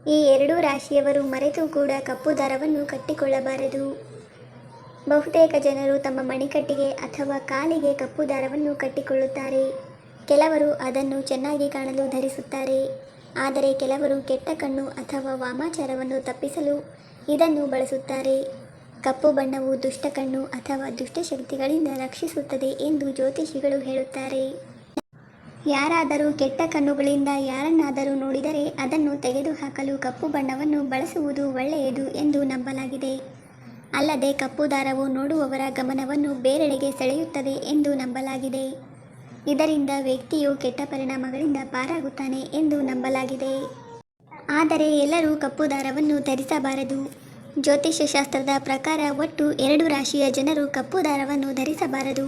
ಈ ಎರಡೂ ರಾಶಿಯವರು ಮರೆತು ಕೂಡ ಕಪ್ಪು ದಾರವನ್ನು ಕಟ್ಟಿಕೊಳ್ಳಬಾರದು. ಬಹುತೇಕ ಜನರು ತಮ್ಮ ಮಣಿಕಟ್ಟಿಗೆ ಅಥವಾ ಕಾಲಿಗೆ ಕಪ್ಪು ದಾರವನ್ನು ಕಟ್ಟಿಕೊಳ್ಳುತ್ತಾರೆ. ಕೆಲವರು ಅದನ್ನು ಚೆನ್ನಾಗಿ ಕಾಣಲು ಧರಿಸುತ್ತಾರೆ. ಆದರೆ ಕೆಲವರು ಕೆಟ್ಟ ಕಣ್ಣು ಅಥವಾ ವಾಮಾಚಾರವನ್ನು ತಪ್ಪಿಸಲು ಇದನ್ನು ಬಳಸುತ್ತಾರೆ. ಕಪ್ಪು ಬಣ್ಣವು ದುಷ್ಟ ಕಣ್ಣು ಅಥವಾ ದುಷ್ಟಶಕ್ತಿಗಳಿಂದ ರಕ್ಷಿಸುತ್ತದೆ ಎಂದು ಜ್ಯೋತಿಷಿಗಳು ಹೇಳುತ್ತಾರೆ. ಯಾರಾದರೂ ಕೆಟ್ಟ ಕಣ್ಣುಗಳಿಂದ ಯಾರನ್ನಾದರೂ ನೋಡಿದರೆ ಅದನ್ನು ತೆಗೆದುಹಾಕಲು ಕಪ್ಪು ಬಣ್ಣವನ್ನು ಬಳಸುವುದು ಒಳ್ಳೆಯದು ಎಂದು ನಂಬಲಾಗಿದೆ. ಅಲ್ಲದೆ ಕಪ್ಪು ದಾರವು ನೋಡುವವರ ಗಮನವನ್ನು ಬೇರೆಡೆಗೆ ಸೆಳೆಯುತ್ತದೆ ಎಂದು ನಂಬಲಾಗಿದೆ. ಇದರಿಂದ ವ್ಯಕ್ತಿಯು ಕೆಟ್ಟ ಪರಿಣಾಮಗಳಿಂದ ಪಾರಾಗುತ್ತಾನೆ ಎಂದು ನಂಬಲಾಗಿದೆ. ಆದರೆ ಎಲ್ಲರೂ ಕಪ್ಪು ದಾರವನ್ನು ಧರಿಸಬಾರದು. ಜ್ಯೋತಿಷ್ಯ ಶಾಸ್ತ್ರದ ಪ್ರಕಾರ ಒಟ್ಟು 2 ರಾಶಿಯ ಜನರು ಕಪ್ಪು ದಾರವನ್ನು ಧರಿಸಬಾರದು.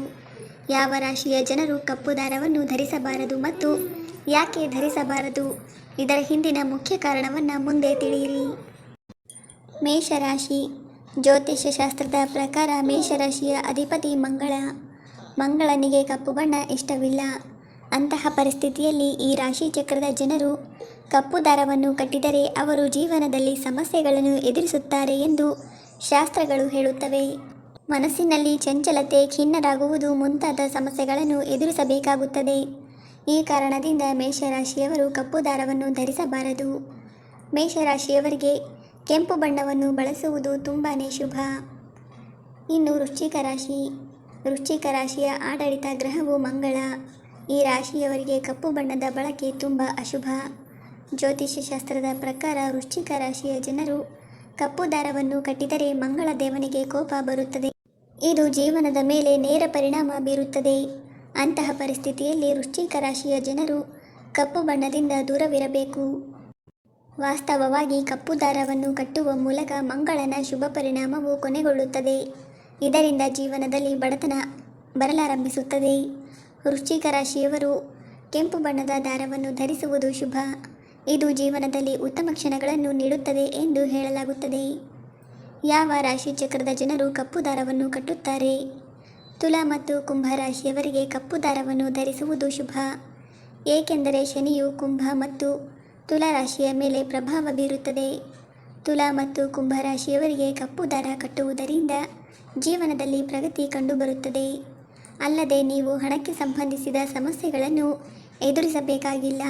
ಯಾವ ರಾಶಿಯ ಜನರು ಕಪ್ಪು ದಾರವನ್ನು ಧರಿಸಬಾರದು ಮತ್ತು ಯಾಕೆ ಧರಿಸಬಾರದು, ಇದರ ಹಿಂದಿನ ಮುಖ್ಯ ಕಾರಣವನ್ನು ಮುಂದೆ ತಿಳಿಯಿರಿ. ಮೇಷರಾಶಿ. ಜ್ಯೋತಿಷ್ಯ ಶಾಸ್ತ್ರದ ಪ್ರಕಾರ ಮೇಷರಾಶಿಯ ಅಧಿಪತಿ ಮಂಗಳ. ಮಂಗಳನಿಗೆ ಕಪ್ಪು ಬಣ್ಣ ಇಷ್ಟವಿಲ್ಲ. ಅಂತಹ ಪರಿಸ್ಥಿತಿಯಲ್ಲಿ ಈ ರಾಶಿ ಚಕ್ರದ ಜನರು ಕಪ್ಪು ದಾರವನ್ನು ಕಟ್ಟಿದರೆ ಅವರು ಜೀವನದಲ್ಲಿ ಸಮಸ್ಯೆಗಳನ್ನು ಎದುರಿಸುತ್ತಾರೆ ಎಂದು ಶಾಸ್ತ್ರಗಳು ಹೇಳುತ್ತವೆ. ಮನಸ್ಸಿನಲ್ಲಿ ಚಂಚಲತೆ, ಖಿನ್ನರಾಗುವುದು ಮುಂತಾದ ಸಮಸ್ಯೆಗಳನ್ನು ಎದುರಿಸಬೇಕಾಗುತ್ತದೆ. ಈ ಕಾರಣದಿಂದ ಮೇಷರಾಶಿಯವರು ಕಪ್ಪು ದಾರವನ್ನು ಧರಿಸಬಾರದು. ಮೇಷರಾಶಿಯವರಿಗೆ ಕೆಂಪು ಬಣ್ಣವನ್ನು ಬಳಸುವುದು ತುಂಬಾ ಶುಭ. ಇನ್ನು ವೃಶ್ಚಿಕ ರಾಶಿ. ವೃಶ್ಚಿಕ ರಾಶಿಯ ಆಡಳಿತ ಗ್ರಹವು ಮಂಗಳ. ಈ ರಾಶಿಯವರಿಗೆ ಕಪ್ಪು ಬಣ್ಣದ ಬಳಕೆ ತುಂಬ ಅಶುಭ. ಜ್ಯೋತಿಷ್ಯ ಶಾಸ್ತ್ರದ ಪ್ರಕಾರ ವೃಶ್ಚಿಕ ರಾಶಿಯ ಜನರು ಕಪ್ಪು ದಾರವನ್ನು ಕಟ್ಟಿದರೆ ಮಂಗಳ ದೇವನಿಗೆ ಕೋಪ ಬರುತ್ತದೆ. ಇದು ಜೀವನದ ಮೇಲೆ ನೇರ ಪರಿಣಾಮ ಬೀರುತ್ತದೆ. ಅಂತಹ ಪರಿಸ್ಥಿತಿಯಲ್ಲಿ ವೃಶ್ಚಿಕ ರಾಶಿಯ ಜನರು ಕಪ್ಪು ಬಣ್ಣದಿಂದ ದೂರವಿರಬೇಕು. ವಾಸ್ತವವಾಗಿ ಕಪ್ಪು ದಾರವನ್ನು ಕಟ್ಟುವ ಮೂಲಕ ಮಂಗಳನ ಶುಭ ಪರಿಣಾಮವು ಕೊನೆಗೊಳ್ಳುತ್ತದೆ. ಇದರಿಂದ ಜೀವನದಲ್ಲಿ ಬಡತನ ಬರಲಾರಂಭಿಸುತ್ತದೆ. ವೃಶ್ಚಿಕ ರಾಶಿಯವರು ಕೆಂಪು ಬಣ್ಣದ ದಾರವನ್ನು ಧರಿಸುವುದು ಶುಭ. ಇದು ಜೀವನದಲ್ಲಿ ಉತ್ತಮ ಕ್ಷಣಗಳನ್ನು ನೀಡುತ್ತದೆ ಎಂದು ಹೇಳಲಾಗುತ್ತದೆ. ಯಾವ ರಾಶಿ ಚಕ್ರದ ಜನರು ಕಪ್ಪು ದಾರವನ್ನು ಕಟ್ಟುತ್ತಾರೆ? ತುಲಾ ಮತ್ತು ಕುಂಭ ರಾಶಿಯವರಿಗೆ ಕಪ್ಪು ದಾರವನ್ನು ಧರಿಸುವುದು ಶುಭ. ಏಕೆಂದರೆ ಶನಿಯು ಕುಂಭ ಮತ್ತು ತುಲಾ ರಾಶಿಯ ಮೇಲೆ ಪ್ರಭಾವ ಬೀರುತ್ತದೆ. ತುಲಾ ಮತ್ತು ಕುಂಭ ರಾಶಿಯವರಿಗೆ ಕಪ್ಪು ದಾರ ಕಟ್ಟುವುದರಿಂದ ಜೀವನದಲ್ಲಿ ಪ್ರಗತಿ ಕಂಡುಬರುತ್ತದೆ. ಅಲ್ಲದೆ ನೀವು ಹಣಕ್ಕೆ ಸಂಬಂಧಿಸಿದ ಸಮಸ್ಯೆಗಳನ್ನು ಎದುರಿಸಬೇಕಾಗಿಲ್ಲ.